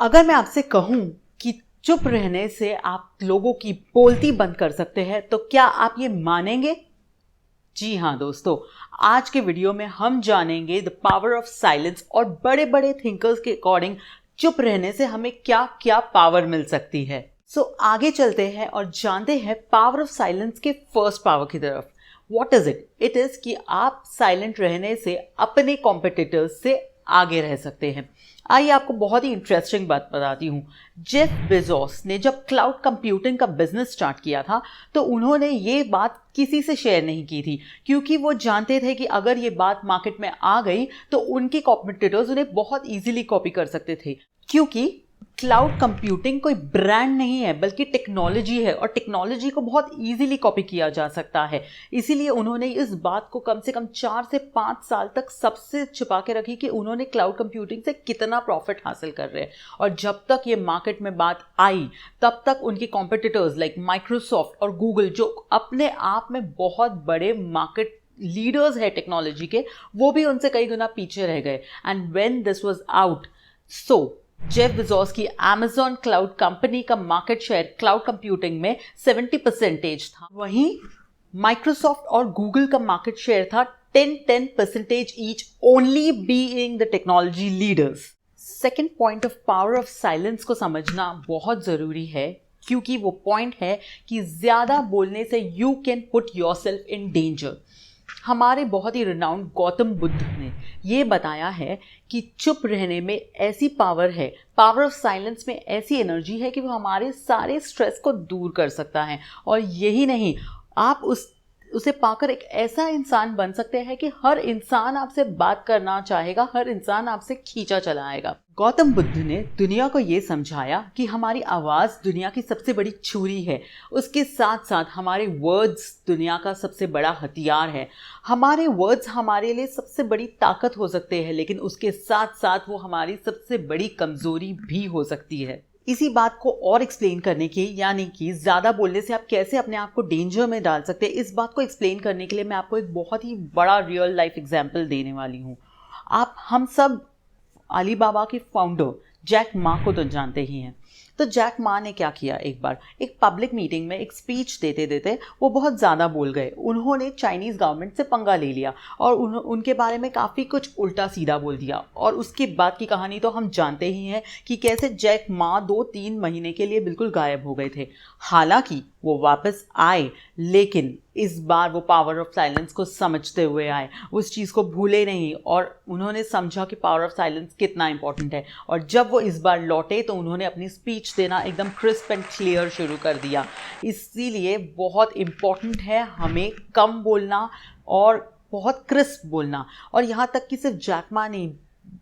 अगर मैं आपसे कहूं कि चुप रहने से आप लोगों की बोलती बंद कर सकते हैं तो क्या आप ये मानेंगे? जी हाँ दोस्तों, आज के वीडियो में हम जानेंगे द पावर ऑफ साइलेंस और बड़े बड़े थिंकर्स के अकॉर्डिंग चुप रहने से हमें क्या क्या पावर मिल सकती है। आगे चलते हैं और जानते हैं पावर ऑफ साइलेंस के फर्स्ट पावर की तरफ। What is it? It is कि आप साइलेंट रहने से अपने कॉम्पिटिटर्स से आगे रह सकते हैं। आइए आपको बहुत ही इंटरेस्टिंग बात बताती हूँ। जेफ बेजोस ने जब क्लाउड कंप्यूटिंग का बिजनेस स्टार्ट किया था तो उन्होंने ये बात किसी से शेयर नहीं की थी, क्योंकि वो जानते थे कि अगर ये बात मार्केट में आ गई तो उनके कॉम्पिटिटर्स उन्हें बहुत इजीली कॉपी कर सकते थे। क्योंकि क्लाउड कंप्यूटिंग कोई ब्रांड नहीं है बल्कि टेक्नोलॉजी है और टेक्नोलॉजी को बहुत इजीली कॉपी किया जा सकता है। इसीलिए उन्होंने इस बात को कम से कम 4 से 5 साल तक सबसे छुपा के रखी कि उन्होंने क्लाउड कंप्यूटिंग से कितना प्रॉफिट हासिल कर रहे हैं। और जब तक ये मार्केट में बात आई तब तक उनके कॉम्पिटिटर्स लाइक माइक्रोसॉफ्ट और गूगल, जो अपने आप में बहुत बड़े मार्केट लीडर्स है टेक्नोलॉजी के, वो भी उनसे कई गुना पीछे रह गए। And when this was out, Jeff Bezos की अमेजॉन क्लाउड कंपनी का मार्केट शेयर क्लाउड कंप्यूटिंग में 70% था। वहीं माइक्रोसॉफ्ट और गूगल का मार्केट शेयर था 10% each, only being the technology leaders. Second point of power of silence को समझना बहुत जरूरी है, क्योंकि वो पॉइंट है कि ज्यादा बोलने से you can put yourself in danger. हमारे बहुत ही रिनाउंड गौतम बुद्ध ने ये बताया है कि चुप रहने में ऐसी पावर है, पावर ऑफ साइलेंस में ऐसी एनर्जी है कि वो हमारे सारे स्ट्रेस को दूर कर सकता है। और यही नहीं, आप उसे पाकर एक ऐसा इंसान बन सकते हैं कि हर इंसान आपसे बात करना चाहेगा, हर इंसान आपसे खींचा चला आएगा। गौतम बुद्ध ने दुनिया को ये समझाया कि हमारी आवाज़ दुनिया की सबसे बड़ी छुरी है, उसके साथ साथ हमारे वर्ड्स दुनिया का सबसे बड़ा हथियार है। हमारे वर्ड्स हमारे लिए सबसे बड़ी ताकत हो सकते हैं, लेकिन उसके साथ साथ वो हमारी सबसे बड़ी कमज़ोरी भी हो सकती है। इसी बात को और एक्सप्लेन करने के, यानी कि ज़्यादा बोलने से आप कैसे अपने आप को डेंजर में डाल सकते हैं, इस बात को एक्सप्लेन करने के लिए मैं आपको एक बहुत ही बड़ा रियल लाइफ एग्जाम्पल देने वाली हूँ। हम सब अलीबाबा के फाउंडर जैक मा को तो जानते ही हैं। तो जैक मा ने क्या किया, एक बार एक पब्लिक मीटिंग में एक स्पीच देते देते वो बहुत ज़्यादा बोल गए। उन्होंने चाइनीज़ गवर्नमेंट से पंगा ले लिया और उनके बारे में काफ़ी कुछ उल्टा सीधा बोल दिया। और उसके बाद की कहानी तो हम जानते ही हैं कि कैसे जैक मा 2-3 महीने के लिए बिल्कुल गायब हो गए थे। हालांकि वो वापस आए, लेकिन इस बार वो पावर ऑफ साइलेंस को समझते हुए आए, उस चीज़ को भूले नहीं और उन्होंने समझा कि पावर ऑफ साइलेंस कितना इंपॉर्टेंट है। और जब वो इस बार लौटे तो उन्होंने अपनी स्पीच देना एकदम क्रिस्प एंड क्लियर शुरू कर दिया। इसीलिए बहुत इम्पॉर्टेंट है हमें कम बोलना और बहुत क्रिस्प बोलना। और यहाँ तक कि सिर्फ जैक मा नहीं,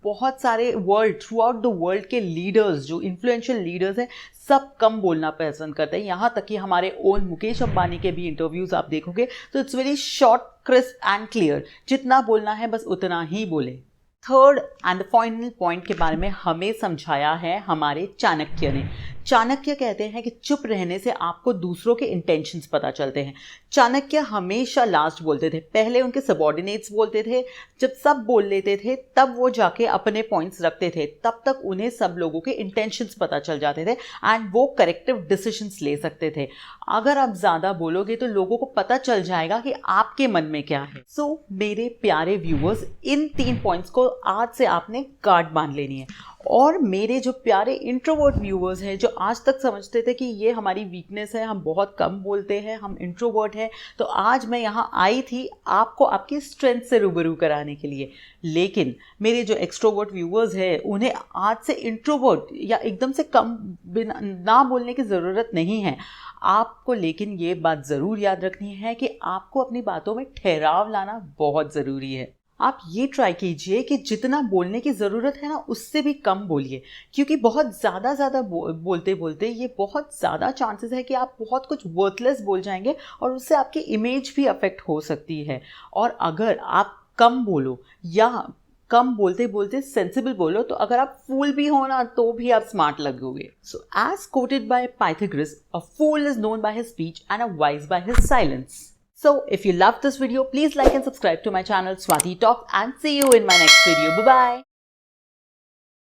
बहुत सारे थ्रू आउट द वर्ल्ड के लीडर्स, जो इन्फ्लुएंशियल लीडर्स हैं, सब कम बोलना पसंद करते हैं। यहाँ तक कि हमारे ओन मुकेश अंबानी के भी इंटरव्यूज आप देखोगे तो it's very short, crisp and clear. जितना बोलना है बस उतना ही बोले। थर्ड एंड फाइनल पॉइंट के बारे में हमें समझाया है हमारे चाणक्य ने। चाणक्य कहते हैं कि चुप रहने से आपको दूसरों के इंटेंशंस पता चलते हैं। चाणक्य हमेशा लास्ट बोलते थे, पहले उनके सबॉर्डिनेट्स बोलते थे। जब सब बोल लेते थे तब वो जाके अपने पॉइंट्स रखते थे, तब तक उन्हें सब लोगों के इंटेंशंस पता चल जाते थे एंड वो करेक्टिव डिसीजंस ले सकते थे। अगर आप ज़्यादा बोलोगे तो लोगों को पता चल जाएगा कि आपके मन में क्या है। मेरे प्यारे व्यूअर्स, इन 3 पॉइंट्स को आज से आपने गांठ बांध लेनी है। और मेरे जो प्यारे इंट्रोवर्ट व्यूअर्स हैं, जो आज तक समझते थे कि ये हमारी वीकनेस है, हम बहुत कम बोलते हैं, हम इंट्रोवर्ट हैं, तो आज मैं यहाँ आई थी आपको आपकी स्ट्रेंथ से रूबरू कराने के लिए। लेकिन मेरे जो एक्सट्रोवर्ट व्यूअर्स हैं उन्हें आज से इंट्रोवर्ट या एकदम से कम ना बोलने की ज़रूरत नहीं है आपको। लेकिन ये बात ज़रूर याद रखनी है कि आपको अपनी बातों में ठहराव लाना बहुत ज़रूरी है। आप ये ट्राई कीजिए कि जितना बोलने की ज़रूरत है ना, उससे भी कम बोलिए, क्योंकि बहुत ज़्यादा बोलते बोलते ये बहुत ज़्यादा चांसेस है कि आप बहुत कुछ वर्थलेस बोल जाएंगे और उससे आपकी इमेज भी अफेक्ट हो सकती है। और अगर आप कम बोलो या कम बोलते बोलते सेंसिबल बोलो, तो अगर आप फूल भी हो ना तो भी आप स्मार्ट लगोगे। So as quoted by Pythagoras, a fool is known by his speech and a wise by his silence. So if you loved this video, please like and subscribe to my channel Swati Talks and see you in my next video. Bye bye.